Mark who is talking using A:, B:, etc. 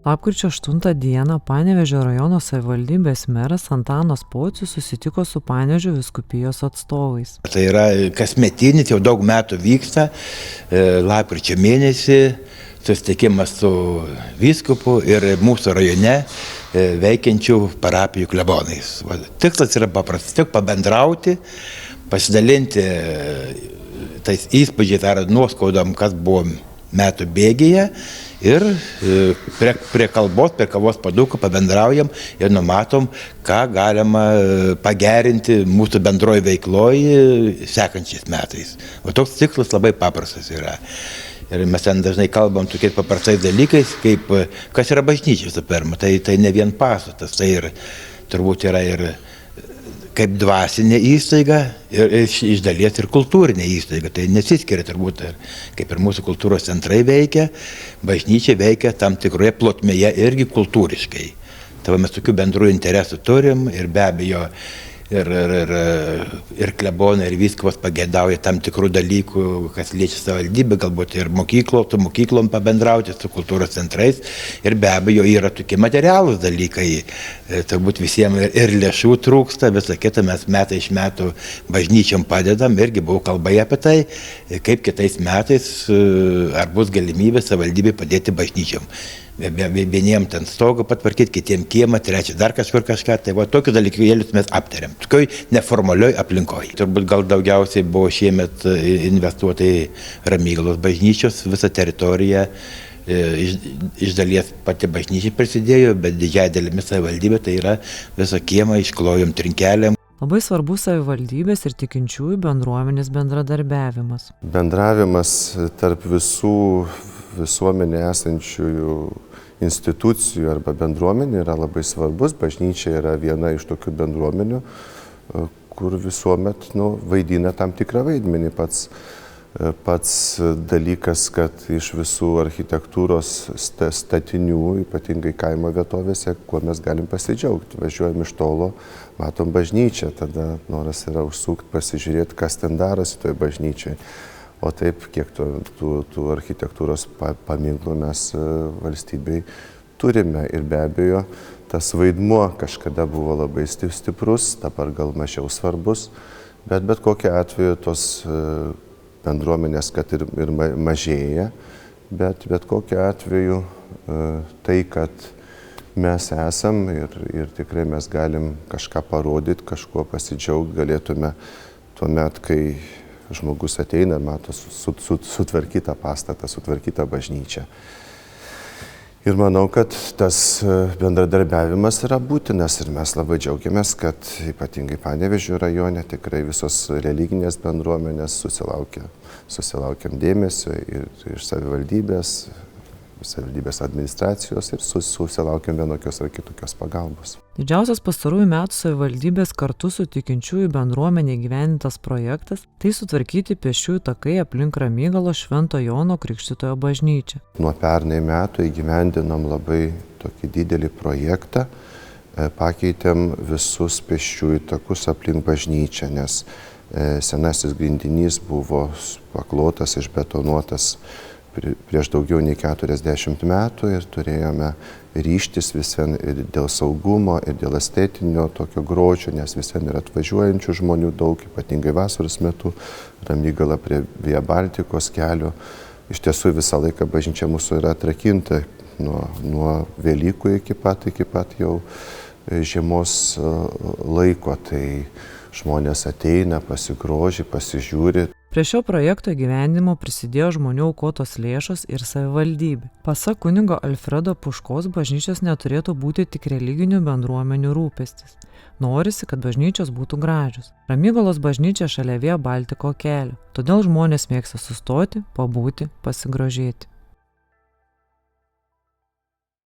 A: Lapkričio 8 dieną Panevėžio rajono savivaldybės meras Antanas Pocius susitiko su Panevėžio vyskupijos atstovais.
B: Tai yra kasmetinis, jau daug metų vyksta, lapkričio mėnesį susitikimas su vyskupu ir mūsų rajone veikiančių parapijų klebonais. Tikslas yra paprastas, tik pabendrauti, pasidalinti tais įspūdžiais ar nuoskaudom, kas buvo metų bėgyje ir prie kalbos, prie kavos puoduko pabendraujam ir numatom, ką galima pagerinti mūsų bendroje veikloje sekančiais metais. O toks tikslas labai paprastas yra. Ir mes ten dažnai kalbam tokiais paprastais dalykais, kaip kas yra bažnyčia visų pirma. Tai ne vien pastatas, tai ir turbūt yra ir kaip dvasinė įstaiga ir iš dalies ir kultūrinė įstaiga. Tai nesiskiria turbūt, kaip ir mūsų kultūros centrai veikia, bažnyčia veikia tam tikroje plotmėje irgi kultūriškai. Tai mes tokių bendrų interesų turim ir be abejo ir klebonai, ir vyskupas pageidauja tam tikrų dalykų, kas liečia savivaldybę, galbūt ir su mokyklom pabendrauti, su kultūros centrais. Ir be abejo yra tokie materialūs dalykai. Turbūt visiems ir lėšų trūksta, visą kitą mes metai iš metų bažnyčiom padedam. Irgi buvo kalbai apie tai, kaip kitais metais ar bus galimybė savivaldybei padėti bažnyčiom. Vieniem ten stogą patvarkyti, kitiem kiemą, trečią dar kažkur kažką. Tai va, tokius dalykėlius mes aptariam. Tokioj neformalioj aplinkoje. Turbūt gal daugiausiai buvo šiemet investuota į Ramygalos bažnyčios visą teritoriją. Iš dalies pati bažnyčia prisidėjo, bet didžiąją dalimi savivaldybė, tai yra visą kiemą išklojom trinkelėm.
A: Labai svarbus savivaldybės ir tikinčiųjų bendruomenės bendradarbiavimas.
C: Bendravimas tarp visų visuomenė esančiųjų institucijų arba bendruomenių yra labai svarbus. Bažnyčia yra viena iš tokių bendruomenių, kur visuomet vaidina tam tikrą vaidmenį. Pats dalykas, kad iš visų architektūros statinių, ypatingai kaimo vietovėse, kuo mes galim pasidžiaugti. Važiuojam iš tolo, matom bažnyčią, tada noras yra užsukti, pasižiūrėti, kas ten darosi toje bažnyčioje. O taip, kiek tų architektūros paminklų mes valstybei turime. Ir be abejo, tas vaidmuo kažkada buvo labai stiprus, dabar gal mažiau svarbus, bet kokiu atveju tos bendruomenės, kad ir mažėja, bet kokiu atveju tai, kad mes esam ir tikrai mes galim kažką parodyti, kažkuo pasidžiaugti, galėtume tuomet, kai žmogus ateina ir mato sutvarkytą pastatą, sutvarkytą bažnyčią. Ir manau, kad tas bendradarbiavimas yra būtinas ir mes labai džiaugiamės, kad ypatingai Panevėžio rajone tikrai visos religinės bendruomenės susilaukėm dėmesio ir iš savivaldybės administracijos ir susilaukėm vienokios ar kitokios pagalbos.
A: Didžiausias pastarųjų metų savivaldybės kartu su tikinčiųjų bendruomenė įgyvendintas projektas – tai sutvarkyti pėsčiųjų takai aplink Ramygalos Švento Jono Krikštytojo bažnyčią.
C: Nuo pernai metų įgyvendinom labai tokį didelį projektą, pakeitėm visus pėsčiųjų takus aplink bažnyčią, nes senasis grindinys buvo paklotas, išbetonuotas prieš daugiau nei 40 metų ir turėjome ryžtis visien ir dėl saugumo, ir dėl estetinio tokio grožio, nes visien yra atvažiuojančių žmonių daug, ypatingai vasaros metu, Ramygala prie Via Baltikos kelio. Iš tiesų visą laiką bažnyčia mūsų yra atrakinta nuo Velykų iki pat jau žiemos laiko, tai žmonės ateina, pasigroži, pasižiūri.
A: Prie šio projekto įgyvendinimo prisidėjo žmonių aukotos lėšos ir savivaldybė. Pasak kunigo Alfredo Puškos, bažnyčios neturėtų būti tik religinių bendruomenių rūpestis. Norisi, kad bažnyčios būtų gražios. Ramygalos bažnyčia šalia Via Baltiko kelio, todėl žmonės mėgsta sustoti, pabūti, pasigrožėti.